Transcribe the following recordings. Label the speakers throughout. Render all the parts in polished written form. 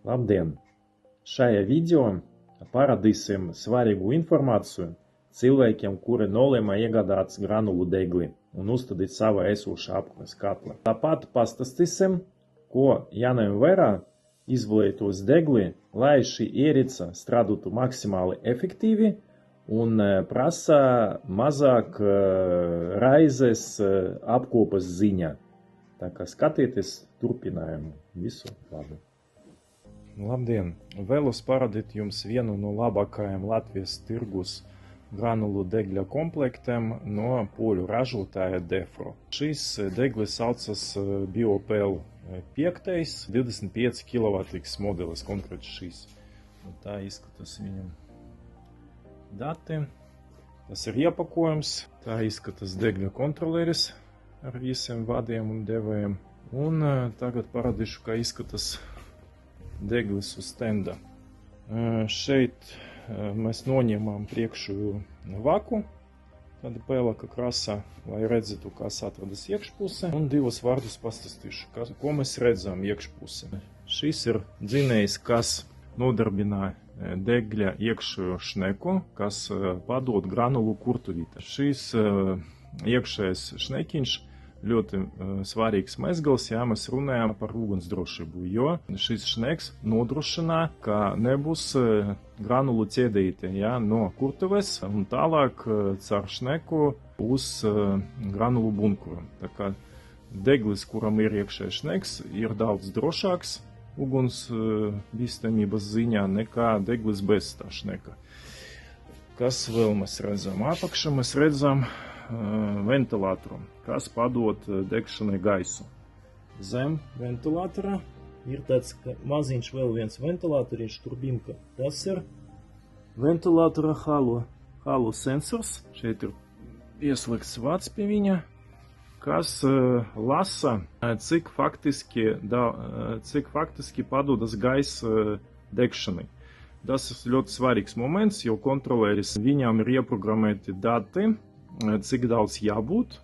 Speaker 1: Labdien! Šajā video parādīsim svarīgu informāciju cilvēkiem, kuri nolēma iegādāties granulu degli un uzstādīt savā esošā apkures katlā. Tāpat pastāstīsim, ko jāņem vērā izvēlētos degli, lai šī ierīce strādātu maksimāli efektīvi un prasa mazāk raizes apkopes ziņā. Tā kā skatieties turpinājumu. Visu labu! Labdien! Vēlos parādīt jums vienu no labākajiem Latvijas tirgus granulu degļa komplektiem no poļu ražotāja Defro. Šīs deglis saucas BioPL 5, 25 kW modelis, konkrēti šīs. Tā izskatās viņam dati. Tas ir iepakojums. Tā izskatās degļa kontroleris ar visiem vadiem un devējiem. Un tagad parādīšu, kā izskatās deglis uz stenda. Šeit mēs noņemam priekšu vaku, tāda pelaka krasa, lai redzētu, kas atrodas iekšpusē. Un divus vārdus pastāstīšu, ko mēs redzam iekšpusē. Šis ir dzinējs, kas nodarbina degļa iekšējo šneku, kas padod granulu kurtuvītē. Šis iekšējais šnekiņš ļoti svarīgs mezgals, ja mēs runājam par ugunsdrošību, jo šis šneks nodrošina, ka nebūs granulu ķēdīte no kurtuves un tālāk caur šneku uz granulu bunkuru. Tā kā deglis, kuram ir iekšējais šneks, ir daudz drošāks uguns bīstamības ziņā nekā deglis bez tā šneka. Kas vēl mēs redzam? Apakšā mēs redzam ventilatoru, kas padod degšanai gaisu. Zem ventilatora ir tāds maziņš vēl viens ventilatoriņš, turbīnka. Tas ir ventilatora halo sensors. Šeit ir ieslēgts vats pie viņa, kas lasa, cik faktiski padodas gaisa degšanai. Tas ir ļoti svarīgs moments, jo kontrolēris viņam ir ieprogrammēti dati, cik daudz jābūt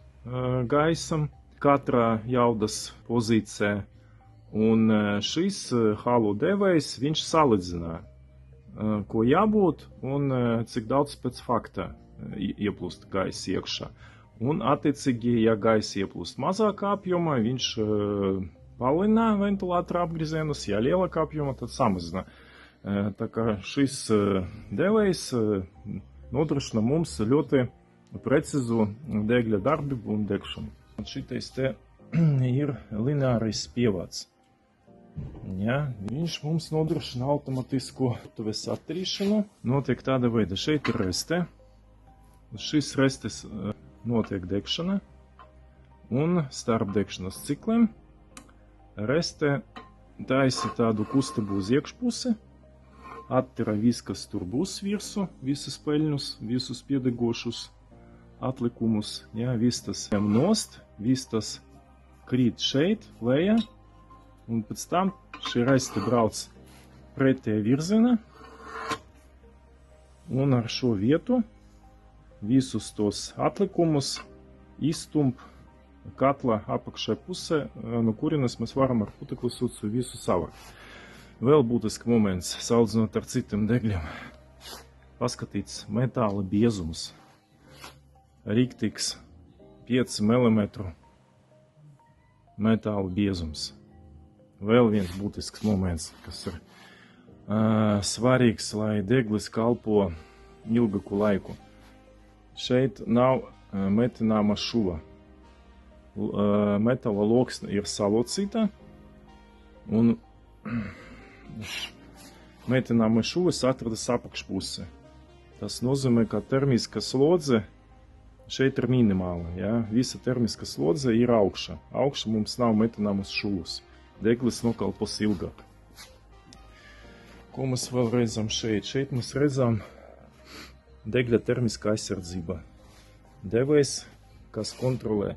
Speaker 1: gaisam katrā jaudas pozīcijā. Un šis halo devējs, viņš salīdzina, ko jābūt un cik daudz pēc fakta ieplūst gaisa iekšā. Un attiecīgi, ja gaisa ieplūst mazākā apjomā, viņš palielina ventilatora apgriezienus, ja lielākā apjomā, tad samazina. Tā kā šis devējs nodrošina mums ļoti precizu degļa darbību un degšanu. Šitais te ir lineārais pievads. Ja, viņš mums nodrošina automātisku kurtuves attīrīšanu. Notiek tāda veida. Šeit ir reste. Uz šīs restes notiek degšana. Un starp degšanas cikliem reste taisa tādu kustību uz iekšpusi. Attira viss, kas tur būs virsū, visus peļņus, visus piedegošus atlikumus, viss tas nost, viss tas krīt šeit, lejā, un pēc tam šī reste brauc pretējā virzienā, un ar šo vietu visus tos atlikumus izstump katla apakšā pusē, no kurienes mēs varam ar putekli sucu visu savākt. Vēl būtisks moments, salīdzinot ar citiem degļiem, paskatīts metāla biezums. Riktīgs 5 mm metāla biezums. Vēl viens būtisks moments, kas ir svarīgs, lai deglis kalpo ilgāku laiku. Šeit nav metināma šuva. Metāla loksne ir salocīta un metināma šuvas atrodas apakšpusē. Tas nozīmē, ka termiska slodze šeit ir minimāla. Visa termiska slodze ir augšā. Augšā mums nav metināmas šuvas. Deglis nokalpos ilgāk. Ko mēs vēl redzam šeit? Šeit mēs redzam degļa termiskā aizsardzība. Devējs, kas kontrolē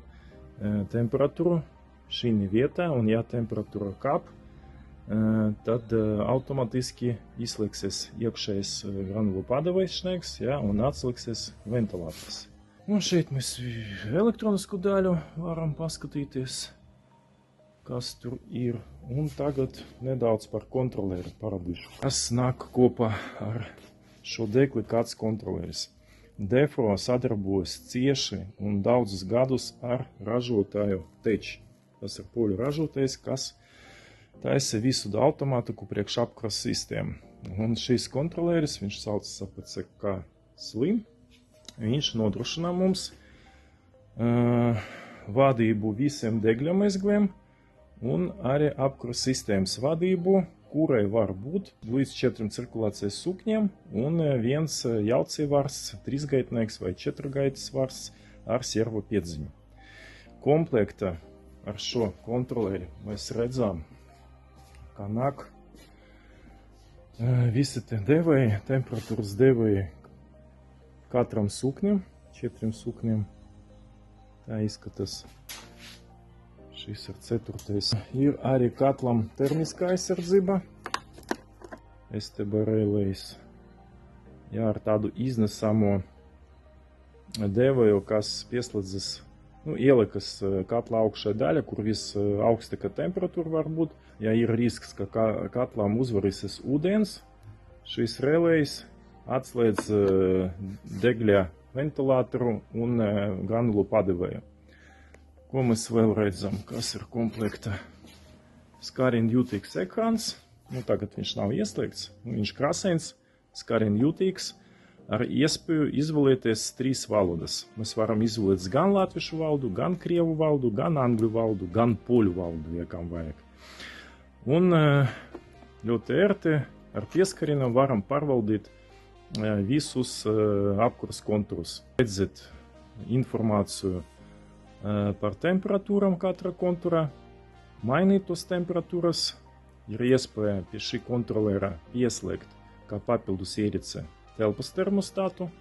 Speaker 1: temperatūru šī vietā, un ja temperatūra kāp, tad automātiski izslēgsies iekšējais granulu padevējs šneks, un atslēgsies ventilators. Un šeit mēs elektronisku daļu varam paskatīties. kas tur ir. Un tagad nedaudz par kontroleri paradīšu. Kas nāk kopā ar šo degli, kāds kontroleris. Defro sadarbojas cieši un daudzus gadus ar ražotāju Teči. Tas ir poļu ražotājs, kas taisa visu automātiku priekš apkaras sistēmu. Un šīs kontroleris, viņš saucas APC kā Slim, viņš nodrošina mums vadību visiem degļa mezgliem un arī apkaras sistēmas vadību, kurai var būt līdz 4 cirkulācijas sūkņiem un viens jaucīvars, 3-gaitnieks vai 4-gaitas vars ar servo piedziņu. Komplekta ar šo kontroleri mēs redzam, kā nāk visi te devēji, temperatūras devēji katram sūknim, 4 sūknim. Tā izskatās. Šis ir 4. Ir arī katlam termiskā aizsardzība. STB relējas. Jā, ar tādu iznesamo devēju, kas pieslēdzas, ielikas katla augšā daļa, kur visaugstākā temperatūra var būt. Ja ir risks, ka katlam uzvarīsies ūdens, šīs relējas atslēdz degļa ventilatoru un granulu padevēju. Ko mēs vēl redzam, kas ir komplekta? Skārienu jūtīgs ekrāns. Tagad viņš nav ieslēgts, viņš krāsains, skārienu jūtīgs, ar iespēju izvēlēties 3 valodas. Mēs varam izvēlēties gan latviešu valodu, gan krievu valodu, gan angļu valodu, gan poļu valodu, ja kam vajag. Un ļoti ērti ar pieskarienu varam pārvaldīt visus apkuras kontūrus. Redzēt informāciju par temperatūram katra kontūrā, mainīt tos temperatūras, ir iespēja pie šī kontrolera pieslēgt kā papildus ierīce telpas termostatu,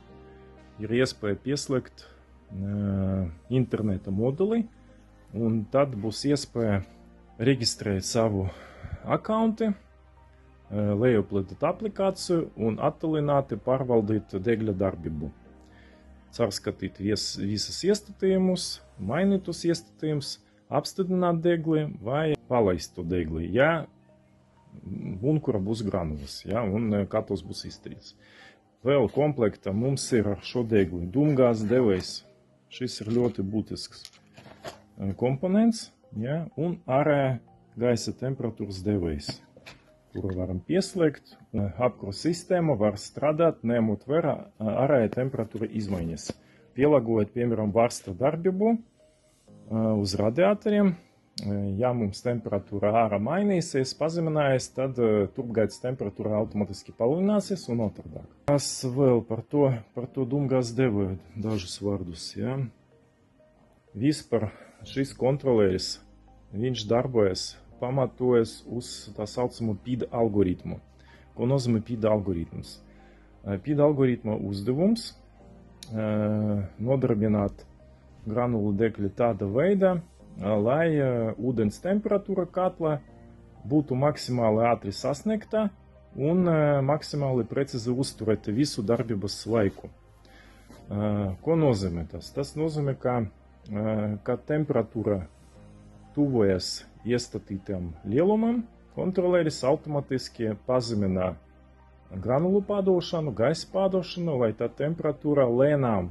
Speaker 1: ir iespēja pieslēgt interneta moduli, un tad būs iespēja reģistrēt savu akaunti, lejuplādēt aplikāciju un attālināti pārvaldīt degļa darbību. Caurskatīt visas iestatījumus, mainīt tos iestatījumus, apstādināt degli vai palaist to degli, ja bunkura būs granulas, ja, un katls būs iztīts. Vēl komplekta mums ir ar šo degli dūmgāzes devējs. Šis ir ļoti būtisks komponents, ja, un arī gaisa temperatūras devējs, kuru varam pieslēgt. Apkuras sistēma var strādāt, ņemot vērā ārēja temperatūra izmaiņas. Pielāgojot, piemēram, varsta darbību uz radiatoriem. Ja mums temperatūra ārā mainīsies, pazeminājies, tad turpgaitas temperatūra automatiski palielināsies un otrādāk. Kas vēl par to dūmgāzes devēju dažus vārdus. Ja? Vispār šis kontroleris, viņš darbojas, pamatojas uz tā saucamo PID algoritmu. Ko nozīmē PID algoritms? PID algoritma uzdevums nodarbināt granulu degļu tāda veida, lai ūdens temperatūra katlā būtu maksimāli ātri sasniegta un maksimāli precizi uzturēta visu darbības laiku. Ko nozīmē tas? Tas nozīmē, ka temperatūra tuvojas iestatītam lielumam, kontroleris automatiski pazemina granulu pārdošanu, gaisa pārdošanu, lai tā temperatūra lēnām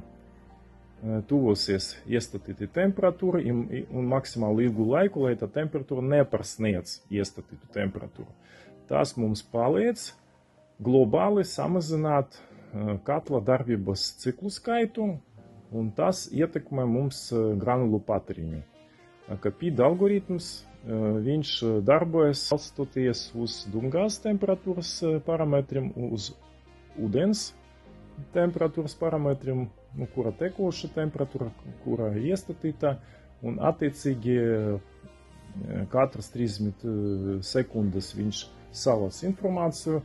Speaker 1: tuvosies iestatīti temperatūra un maksimāli ilgu laiku, lai tā temperatūra nepārsniedz iestatītu temperatūru. Tas mums palīdz globāli samazināt katla darbības ciklu skaitu, un tas ietekmē mums granulu patēriņu. Kā PID algoritms, viņš darbojas balstoties uz dūmgāzes temperatūras parametriem, uz ūdens temperatūras parametriem, kura tekoša temperatūra, kura iestatīta, un attiecīgi katras 30 sekundes viņš savas informāciju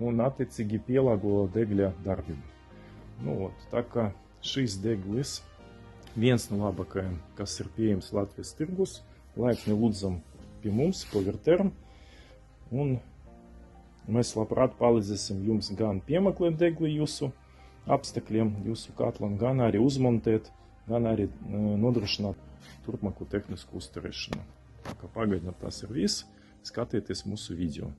Speaker 1: un attiecīgi pielāgo degļa darbību. Tā kā šīs deglis viens no labākajiem, kas ir pieejams Latvijas tirgus, laipni lūdzam pie mums, Powertherm, un mēs labprāt palīdzēsim jums gan piemeklēt degli jūsu apstākļiem, jūsu katlam, gan arī uzmontēt, gan arī nodrošināt turpmāko tehnisku uzturēšanu. Kā pagaidām tas ir viss. Skatieties mūsu video.